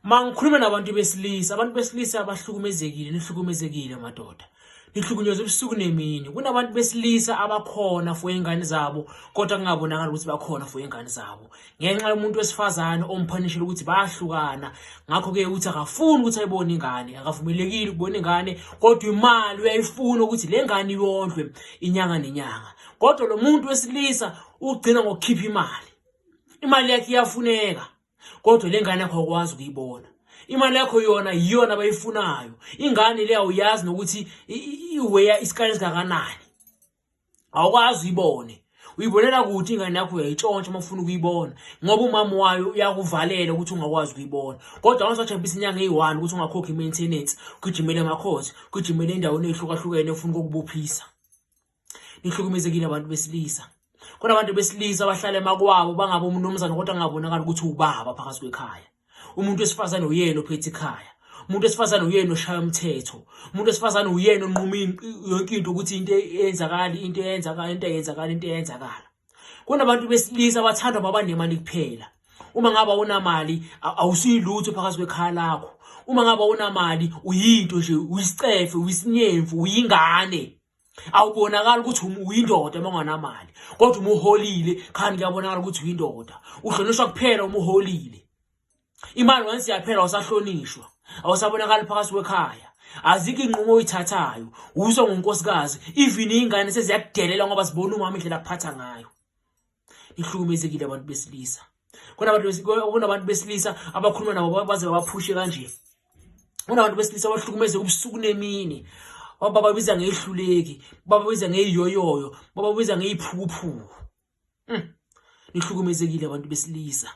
Mangikhuluma nabantu besilisa, abantu besilisa nihlukumezekile madoda. Nihlukunyezwa ubusuku nemini. Kunabantu besilisa abakhona for ingane zabo, kodwa kungabonakala ukuthi bakhona for ingane zabo. Ngenxa yomuntu wesifazane omphanishela ukuthi bayahlukana, ngakho ke uthi akafuni ukuthi ayibone ingane, akavumelekile ukubona ingane, kodwa imali uyayifuna ukuthi le ngane yondlwe inyanga nenyanga. Kodwa lo muntu wesilisa ugcina ngokukhipha imali. Imali yakhe iyafuneka. Kodwa le ngane yakho akwazi ukuyibona. Imali yakho yona iyona abayifunayo. Ingane le awuyazi nokuthi iweya isikali esingakanani. Awukwazi uyibone. Uyibonela ukuthi ingane yakho uyayitshontsha uma ufuna ukuyibona, ngoba umama wayo uyakuvalela ukuthi ungakwazi ukuyibona. Kodwa awusathembisa inyanga eyi1 ukuthi ungakhokhi maintenance, ugijimele emakhosi, ugijimele endaweni ezihlukahlukene ufuna ukukubuphisa. Nihlukumezekile abantu besilisa. Kunabantu besilisa abahlala emakwabo bangabe umnumzana kodwa ngabonakala ukuthi ubaba phakathi kwekhaya. Umuntu wesifazane uyena ophethe ikhaya. Umuntu wesifazane uyena oshaya umthetho. Umuntu wesifazane uyena onquma yonke into ukuthi into eyenzakala. Kunabantu besilisa abathandwa baba nemali kuphela. Uma ngaba unamali awusiyilutho phakathi kwekhaya lakho. Uma ngaba unamali uyinto nje, uyisicefe, uyisinyemfu, uyingane. Awubonakala ukuthi uyindoda uma unganamali, kodwa uma uholile khani kuyabonakala ukuthi uyindoda. Uhlonishwa kuphela uma uholile. Imali once yaphela awusahlonishwa, awusabonakala phakathi kwekhaya. Azikho inqumo oyithathayo, uswa ngonkosikazi, even ingane seziyakudelela ngoba sibona umama indlela akuphatha ngayo. Nihlukumezekile abantu besilisa. Kunabantu besilisa abakhuluma nabo baze baphushe kanje. Kunabantu besilisa abahlukumezeka ubusuku nemini. Baba biza ngehluleki, baba biza ngeyoyoyo, baba biza ngeyiphukuphuku. Nihlukumezekile abantu besilisa.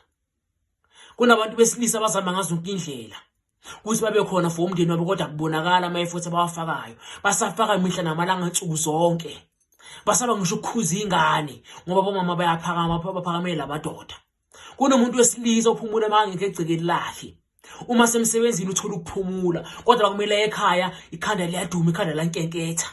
Kunabantu besilisa abazama ngazo zonke indlela ukuthi babe khona for umndeni wabo, kodwa kubonakala ama-efforts abawafakayo. Basafaka imihla namalanga nsuku zonke. Basaba ngisho ukukhuza ingane ngoba bomama bayaphakama, baphakamele labadoda. Kunomuntu wesilisa ophumula mangekho egcekeni lakhe. Uma semsebenzini uthola ukuphumula, kodwa kumele ekhaya ikhanda liyaduma, ikhanda lankenketha.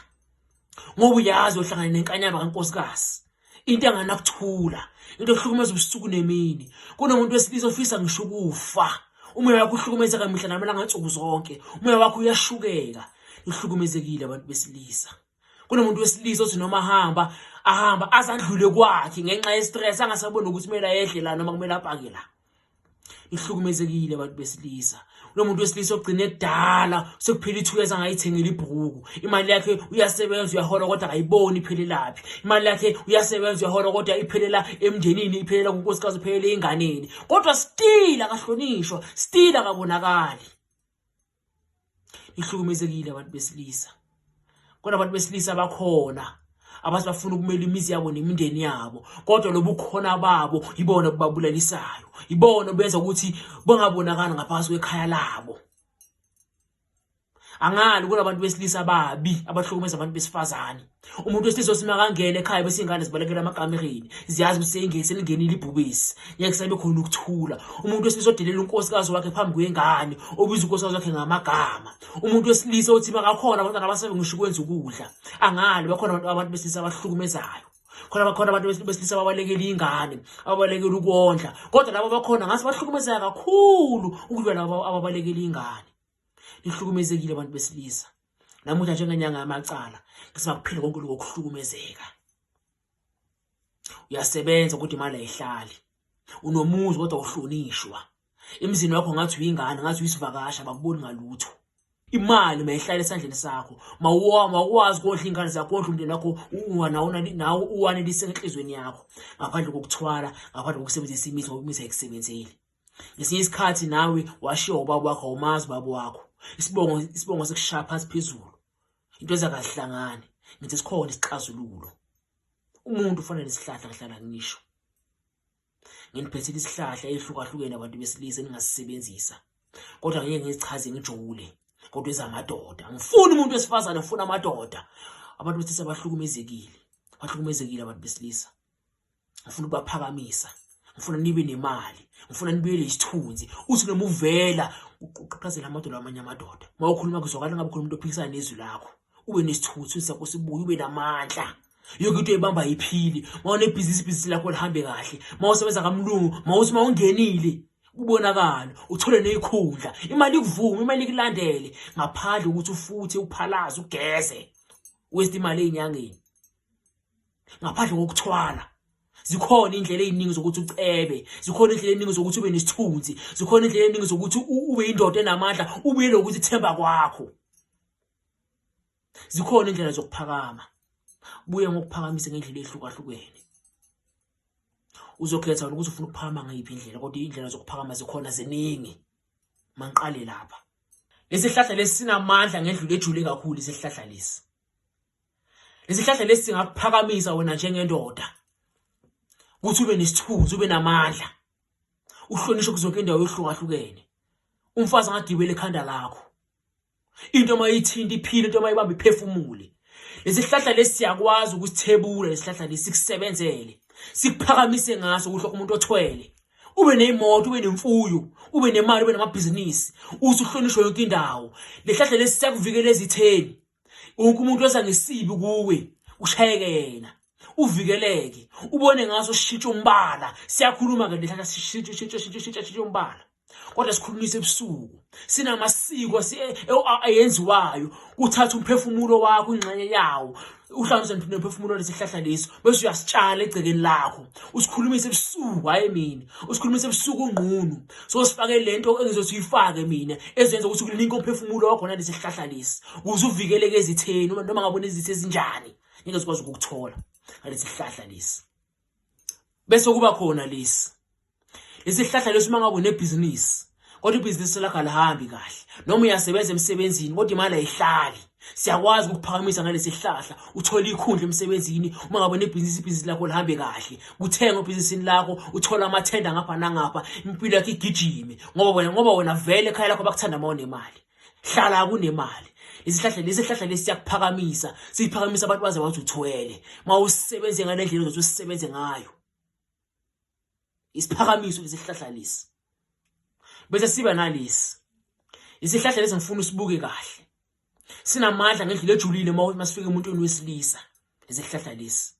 Ngoba uyazi uhlangana nenkanyamba kaNkosikazi. Into enganakuthula, into ehlukumeza ubusuku nemini. Kunomuntu wesilisa ofisa ngisho ukufa. Umoya wakho uhlukumezeka imihla namalanga nsuku zonke. Umoya wakho uyashukeka. Ihlukumezekile abantu besilisa. Kunomuntu wesilisa othi noma ahamba azandlule kwakhe ngenxa yestress, angasaboni ukuthi kumele ayehle la noma kumele apake la. Ihlukumezekile abantu besilisa. Lo muntu wesilisa ogcine edala sekuphela 2 years angayithengela ibhuku. Imali yakhe uyasebenza uyahola kodwa akayiboni iphelelaphi. Imali yakhe uyasebenza uyahola kodwa iphelela emndenini, iphelela kunkosikazi, iphelela einganeni. Kodwa still akahlonishwa, still akabonakali. Ihlukumezekile abantu besilisa. Kodwa abantu besilisa bakhona abathi bafuna ukumela imizi yabo nemindeni yabo, kodwa lobu khona babo ibona kubabulalisayo. Ibona benza ukuthi bangabonakala ngaphakathi kwekhaya labo. Angali kunabantu besilisa babi abahlukumeza abantu besifazane. Umuntu wesilisa osimangangena ekhaya bese ingane zibalekela amakamereni, ziyazi ukuthi selingenile ibhubesi, ngeke sabe khona ukuthula. Umuntu wesilisa odelela unkosikazi wakhe phambi kwengane, obiza unkosikazi wakhe ngamagama. Umuntu wesilisa othi bakakhona abantwana abasabe ngisho ukwenza ukudla. Angali bakhona abantu besilisa abahlukumezayo. Bakhona abantu besilisa ababalekela ingane, ababalekela ukondla. Kodwa labo bakhona ngase bahlukumezeka kakhulu ukudlula labo ababalekela ingane. Nihlukumezekile abantu besilisa. Namuhla njengenyanga yamacala ngisibakuphila konke lokho kuhlukumezeka. Uyasebenza kodwa imali ayihlali. Unomuzi kodwa uhlonishwa. Emzini wakho ngathi uyingane, ngathi uyisivakasha, bakuboni ngalutho. Imali mayihlala esandleni sakho. Mawuwazi ukondla ingane zakho, kondla umndeni wakho, nawo uwanelise enhlizweni yakho, ngaphandle kokuthwala, ngaphandle kokusebenzisa imithi ngoba imithi ayikusebenzeli. Ngesinye isikhathi nawe washiya ubaba wakho, awumazi baba wakho. Isibongo sekushaya phansi phezulu. Into ezakahlangane. Ngithi sikhona isixazululo. Umuntu ufanele isihlahla ngihlala ngisho. Nginiphethile isihlahla ehlukahlukene abantu besilisa ningasisebenzisa. Kodwa ngeke ngizichaze ngijule. Kodwa ezamadoda. Angifuni umuntu wesifazane, ngifuna amadoda. Abantu besilisa bahlukumezekile. Bahlukumezekile abantu besilisa. Ngifuna ukubaphakamisa. Ngifuna nibe nemali. Ngifuna nibuyele isithunzi. Uthi noma uvela uqhaqhazela amadoda amanye amadoda. Mawukhuluma kuzwakala ngabe khona umuntu ophikisana nezwi lakho. Ube nesithunzi sakho sibuye, ube namandla. Yonke into ebamba iphili. Mawune business lakho lihambe kahle. Mawusebenza kamlungu, mawuthi mawungenile ubonakala, uthole nezikhundla, imali ikuvuma, imali ikulandele ngaphandle ukuthi ufuthe uphalaza ugeze waste imali ezinyangeni. Ngaphandle kokuthwala zikhona indlela eziningi zokuthi ucebe, zikhona indlela eziningi zokuthi ube nesithunzi, zikhona indlela eziningi zokuthi ube indoda enamandla, ubuye lokuthi ithemba kwakho. Zikhona indlela zokuphakama. Buye ngokuphakamise ngendlela ehlukahlukene. Uzokhetha ukuthi ufuna ukuphakama ngayiphi indlela, kodwa indlela zokuphakama zikhona ziningi. Mangiqale lapha. Lesihlahla lesi sinamandla ngendlela ejule kakhulu isihlahla lesi. Lesihlahla lesi singakuphakamisa wena njengendoda. Ukuthi ube nesithunzi, ube namandla. Uhlonishwe kuzonke indawo ehlukahlukene. Umfazi angagibela ekhanda lakho. Into mayithinta iphile, into mayibamba iphefumule. Lesihlahla lesi siyakwazi ukusithebula, lesihlahla lesi sikusebenzele. Sikuphakamise ngaso kuhlo umuntu othwele. Ube nezimoto, ube nemfuyo, ube nemali, ube namabhizinisi. Usuhlonishwe yonke indawo. Lesihlahla lesi siyakuvikela ezitheni. Wonke umuntu oza ngesibi kuwe ushayeke yena. Uvikeleke, ubone ngaso sishintsha umbala. Siyakhuluma ke lesihlahla sishintsha umbala. Kodwa sikhulumise ebusuku. Sinamasiko ayenziwayo. Uthatha umphefumulo wakho, ingxenye yawo, uhlanganise nomphefumulo lesihlahla leso, bese uyasitshala egcekeni lakho. Usikhulumise ebusuku, hayi mina. Usikhulumise ebusuku ungqunu. So sifake lento engizothi uyifake mina ezenza ukuthi kulinke umphefumulo wakho nalesihlahla lesi. Ukuze uvikeleke ezitheni noma ngabona izithe ezinjani. Ngeke sikwazi ukukuthola ngalesihlahla lesi. Bese kuba khona lesi. Lesihlahla lesi mangabe unebusiness, kodwa ibhizinisi lakho alihambi kahle, noma uyasebenza emsebenzini kodwa imali ayihlali, siyakwazi ukuphakamisa ngalesihlahla uthole ikhundla emsebenzini. Uma ngabe nebhizinisi lakho lihambe kahle, kuthenga ebhizinisini lakho, uthola amathenda ngapha nangapha, impilo yakho igijime ngoba wena vele ekhaya lakho bakuthanda mawunemali. Hlala kunemali. Lesihlahla lesi siyakuphakamisa, siphakamisa abantu baze bathi uthwele. Mawusebenze ngale ndlela ozothi usebenze ngayo. Isiphakamiso lesihlahla lesi. Bese siba nalesi. Isihlahla lesi ngifuna usibuke kahle. Sinamandla ngendlela ejulile masifika emuntwini wesilisa. Lesihlahla lesi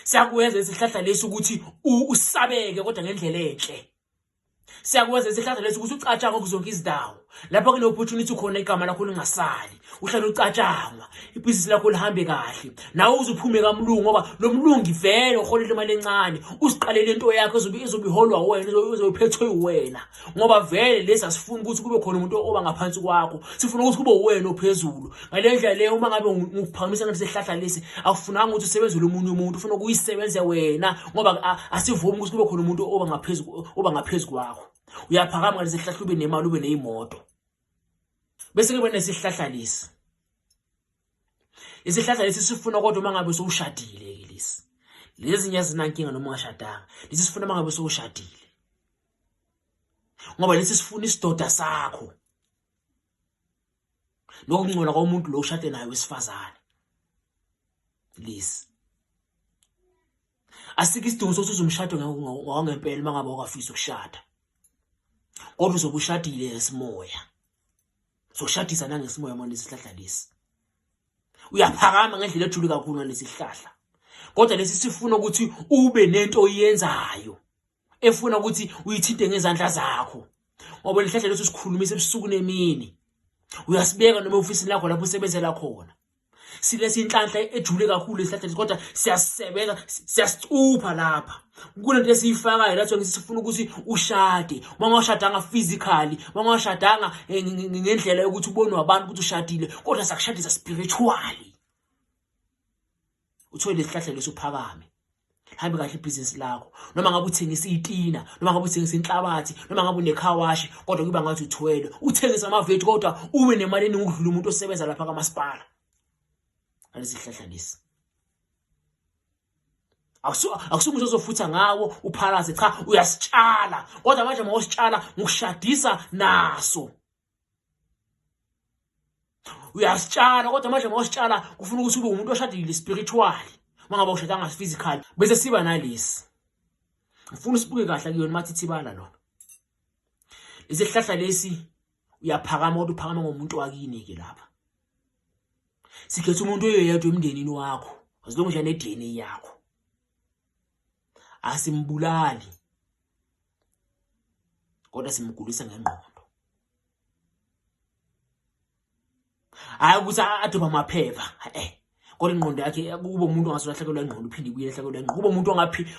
siyakwenza lesihlahla lesi ukuthi usabeke kodwa ngendlela enhle. Siyakwenza lesihlahla lesi ukuthi ucatshangwe kuzonke izindawo. Lapha kule opportunity khona igama lakho lingasali. Uhlala ucatshangwa, ibhizinisi lakho lihambe kahle. Nawe uzuphume kaMlungu ngoba lo Mlungu ivele uholele imali encane. Usiqalele into yakho ezobe iholwa wena, ezophethwe uwena. Ngoba vele lesi asifuni ukuthi kube khona umuntu oba ngaphansi kwakho. Sifuna ukuthi kube uwena ophezulu. Ngale ndlela leyo uma ngabe ngikuphakamisa ngalesihlahla lesi, akufunanga ukuthi usebenzele umunye umuntu, ufuna ukuyisebenza wena ngoba asivumi ukuthi kube khona umuntu oba ngaphezulu kwakho. Uyaphakama ngalesihlahla ube nemali, ube nezimoto. Bese kube nesihlahla lesi. Isihlahla lesi sifuna kodwa uma ngabe sowushadile ke lesi. Lezi nyazi zinankinga noma ungashadanga. Lesi sifuna uma ngabe sowushadile. Ngoba lesi sifuna isidoda sakho. Lokungcola komuntu lo ushade naye wesifazane. Lesi. Asike isidingo sokuthi uzumshado ngempela uma ngabe awafisa ukushada. Kodwa uzobe ushadile ngesimoya. Zoshadisa nangesimoya manje lesihlahla lesi. Uyaphakama ngendlela ejule kakhulu ngalesihlahla. Kodwa lesi sifuna ukuthi ube nento oyenzayo, efuna ukuthi uyithinte ngezandla zakho. Ngoba lesihlahla lesi sikhulumisa ebusuku nemini. Uyasibeka noma ofisini lakho lapho usebenzela khona. Silesi inhlanhla ejule kakhulu lesihlahla kodwa siyasebenza, siyasicupha lapha. Kunento esiyifakayo lapho ngisifuna ukuthi ushade. Uma ungashadanga physically, uma ungashadanga ngendlela yokuthi ubonwe abantu ukuthi ushadile, kodwa sakushadisa spiritually. Uthole lesihlahla lesi uphakame. Hambe kahle ibhizinisi lakho. Noma ngabe uthengisa izitina, noma ngabe uthengisa inhlabathi, noma ngabe unekhawashi, kodwa kuba ngathi uthwele. Uthengisa amaveji kodwa ube nemali eningi ukudlula umuntu osebenza lapha kaMasipala. Alesihlahla lesi. Akusumuntu ozofutha ngawo uphalaze, cha, uyasitshala. Kodwa manje mawusitshala ngokushadisa naso. Uyasitshala kodwa manje mawusitshala kufuna ukuthi ube umuntu oshadile spiritually. Mangabe ushadanga physically. Bese siba nalesi. Ngifuna usibuke kahle kuyona mathithibala lona. Lesihlahla lesi uyaphakama kodwa uphakama ngomuntu wakini ke lapha. Sikhetha umuntu oyedwa emndenini wakho, azilonge nje ne-DNA yakho. Asimbulali. kodwa simgulisa ngengqondo. Hayi ukuthi adoba amaphepha kodwa ingqondo yakhe kube umuntu ongasolahlekelwa ingqondo uphinde ibuye lahlekelwa ingqondo. Kube umuntu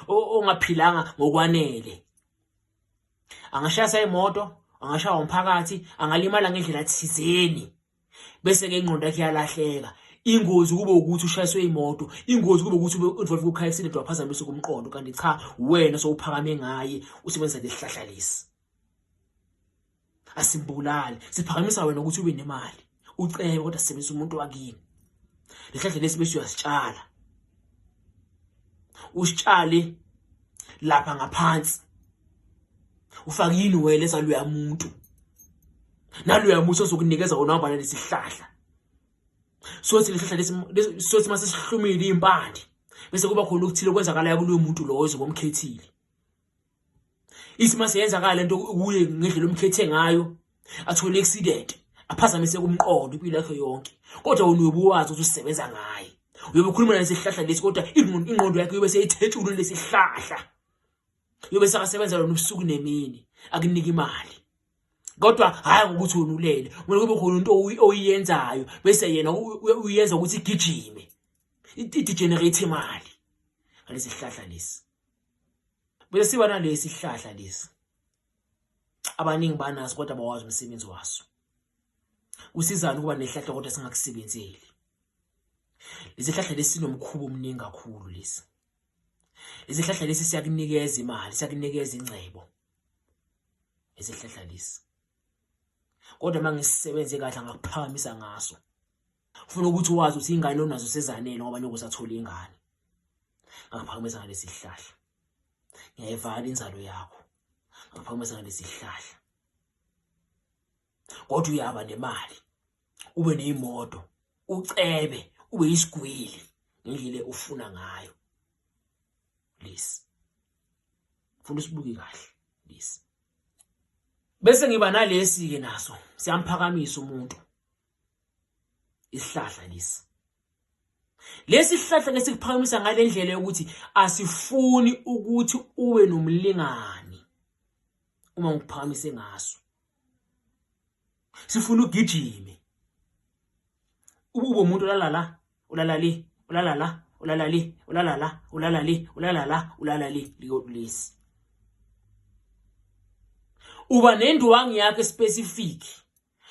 ongaphilanga ngokwanele. Angashaya imoto, angashaya umphakathi, angalimala ngendlela thizeni. Bese ke ingqondo yakhe yalahleka. Ingozi kube ukuthi ushayiswe imoto, ingozi kube ukuthi ube ku car accident waphazamisa kumqondo kanti cha wena sowuphakame ngaye usebenzisa lesihlahla lesi. Asimbulali, siphakamisa wena ukuthi ube nemali. Ucebe kodwa sisebenzisa umuntu wakini. Lesihlahla lesi bese uyasitshala. Usitshale lapha ngaphansi. Ufaka yini wele esaluya umuntu. Naluya umuntu sokunikeza wona ubana lesihlahla. Sothi lesihlahla lesi sothi mase sihlumile impande. Bese kuba khona ukuthile kwenzakala kuloyo muntu lo ozobomkhethile. Isima siyenzakala lento kuye ngendlela omkhethe ngayo. Athole accident, aphazamise kumqondo impilo yakhe yonke. Kodwa wena uyobuwazi ukuthi usebenza ngaye. Uyobukhuluma lesihlahla lesi kodwa ingqondo yakhe yobe seyithetshulu lesihlahla. Yobe sakasebenza lona ubusuku nemini, akunika imali. Kodwa hayi ukuthi wena ulele, wena kube khona into oyiyenzayo bese yena uyenza ukuthi igijime. Generate imali. Ngalesi sihlahla lesi. Bese siba nalesi sihlahla lesi. Abaningi banaso kodwa abawazi umsebenzi waso. Usizana ukuba nehlahla kodwa singakusebenzeli. Lesi sihlahla lesi sinomkhubo omningi kakhulu lesi. Lesi sihlahla lesi siyakunikeza imali, siyakunikeza ingcebo. Lesi sihlahla lesi. Kodwa mangisisebenze kahle ngakuphakamisa ngaso. Ufuna ukuthi wazi ukuthi ingane onazo sezanele ngoba nyoku sathola ingane. Ngakuphakamisa ngalesi sihlahla. Ngiyayivala inzalo yakho. Ngakuphakamisa ngalesi sihlahla. Kodwa uyaba nemali. Ube neimoto, ucebe, ube isigwili ngendlela ufuna ngayo. Lesi. Ufuna usibuke kahle lesi. Bese ngiba nalesi ke naso siyamphakamisa umuntu. Isihlahla lesi. Lesi sihlahla ngesikuphakamisa ngale ndlela yokuthi asifuni ukuthi ube nomlingani uma ngikuphakamise ngaso. Sifuna ugijime. Ube umuntu ulala lesi. Uba nenduwangi yakhe specific.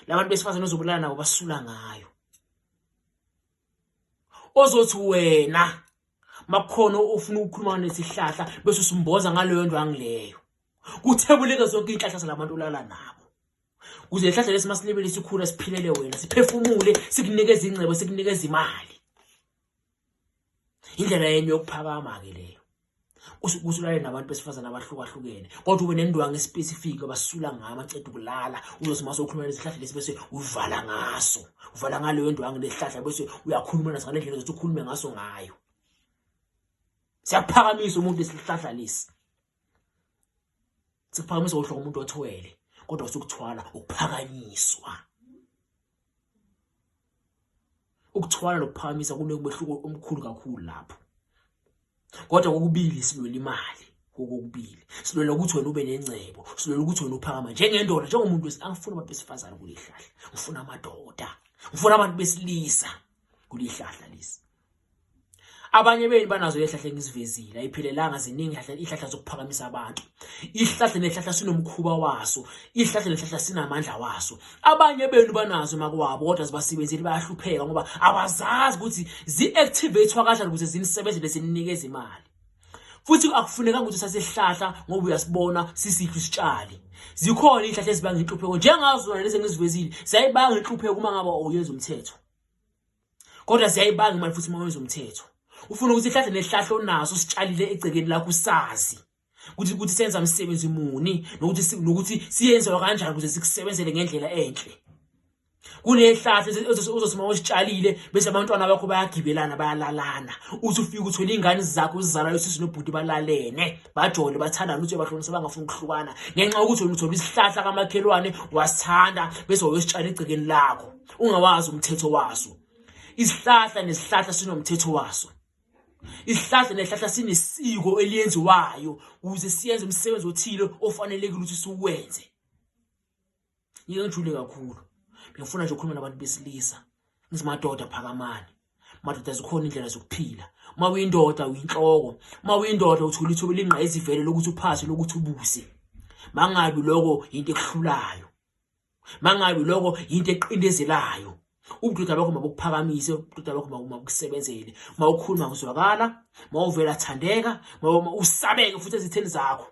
Labantu besifazana ozobulala nabo basula ngayo. Ozothi wena makukhona ufuna ukukhuluma nesihlahla bese usimboza ngaleyo ndwangi leyo. Kuthebuleke zonke inhlahla zalabantu ulala nabo. Kuze ihlahla lesi masilebele sikhula siphilele wena, siphefumule, sikunikeza ingcebo, sikunikeza imali. Indlela yenye yokuphakama ke leyo. Usulale nabantu besifazana abahlukahlukene kodwa ube nendwangi specific abasula ngamacede ukulala. Uzosima sokhuluma lesihlahla lesi bese uvala ngaso. Uvala ngaleyo ndwangi lesihlahla bese uyakhuluma naso ngale ndlela zokuthi ukhulume ngaso ngayo. Siyaphakamisa umuntu lesihlahla lesi. Sikuphakamisa uhlobo umuntu othwele kodwa usukuthwala ukuphakanyiswa. Ukuthwala lokuphakamisa kunokubehluko omkhulu kakhulu lapho. Kodwa kokubili silwela imali, kokubili. Silwela ukuthi wena ube nengcebo, silwela ukuthi wena uphakama njengendoda, njengomuntu angifuna abantu besifazana kulihlahla. Ngifuna amadoda, ngifuna abantu besilisa kulihlahla lesi. Abanye beni banazo lehlahla engisivezile, ayiphelelanga ziningi ihlahla zokuphakamisa abantu. Ihlahla nehlahla sinomkhuba waso, ihlahla nehlahla sinamandla waso. Abanye benu banazo makwabo kodwa zibasebenzeli bayahlupheka ngoba abazazi ukuthi zi-activatewa kanjani ukuze zinisebenzele sinikeze imali. Futhi akufuneka ukuthi sasihlahla ngoba uyasibona sisihle isitshali. Zikhona ihlahla ezibanga inhlupheko njengazo lezi engisivezile, ziyayibanga inhlupheko uma ngaba uyenza umthetho. Kodwa ziyayibanga imali futhi uma uyenza umthetho. Ufuna ukuthi ihlahla nehlahla onaso sitshalile egcekeni lakho usazi ukuthi senza umsebenzi muni nokuthi siyenzelwa kanjani ukuze sikusebenzele ngendlela enhle. Kunehlahla uzosima usitshalile bese abantwana bakho bayagibelana bayalalana. Uthi ufika uthola ingane zakho uzizala usisi nobhuti balalene, bajole bathandana ukuthi bahlonise bangafuni ukuhlukana. Ngenxa ukuthi wena uthola isihlahla kamakhelwane wasithanda bese uyositshala egcekeni lakho ungawazi umthetho waso. Isihlahla nesihlahla sinomthetho waso. Isihlahla nehlahla sinesiko eliyenziwayo ukuze siyenze umsebenzi othile ofanelekile ukuthi siwenze. ngijule kakhulu. Ngifuna nje ukukhuluma nabantu besilisa. Ngizimadoda phakamani. Madoda zikhona indlela zokuphila. Mawuyindoda uyinhloko. Mawuyindoda uthola ithuba linqa ezivele lokuthi uphase lokuthi ubuse. Mangabi lokho into ekuhlulayo. Mangabi lokho into eqindezelayo. Ubudoda bakho mabukuphakamise, ubudoda bakho mabukusebenzele. Mawukhuluma uzwakala, mawuvela thandeka, usabeke futhi ezitheni zakho.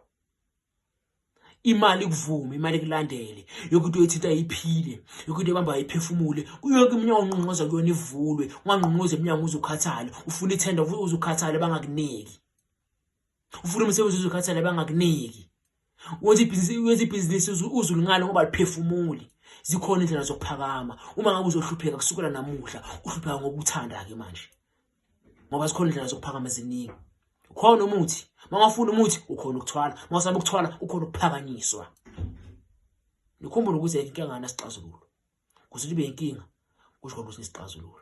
Imali kuvume, imali kulandele. Yokuthi uyithinta iphile, yokuthi ebamba iphefumule. Yonke iminyango ongqongqoza kuyona ivulwe. Ungangqongqoze iminyango uzukhathale. Ufuna ithenda uzukhathale bangakuniki. Ufuna umsebenzi uzukhathale bangakuniki. Wenza ibhizinisi uzulingane ngoba liphefumuli. Zikhona indlela zokuphakama. Uma ngabe uzohlupheka kusukela namuhla, uhlupheka ngoba uthanda ke manje. Ngoba zikhona indlela zokuphakama eziningi. Ukhona umuthi, mangafuna umuthi ukhona ukuthwala, mangasabe ukuthwala ukhona ukuphakanyiswa. Nikhumbule ukuthi inkinga ngasixazululo. Kuze libe inkinga kusho ukuthi nesixazululo.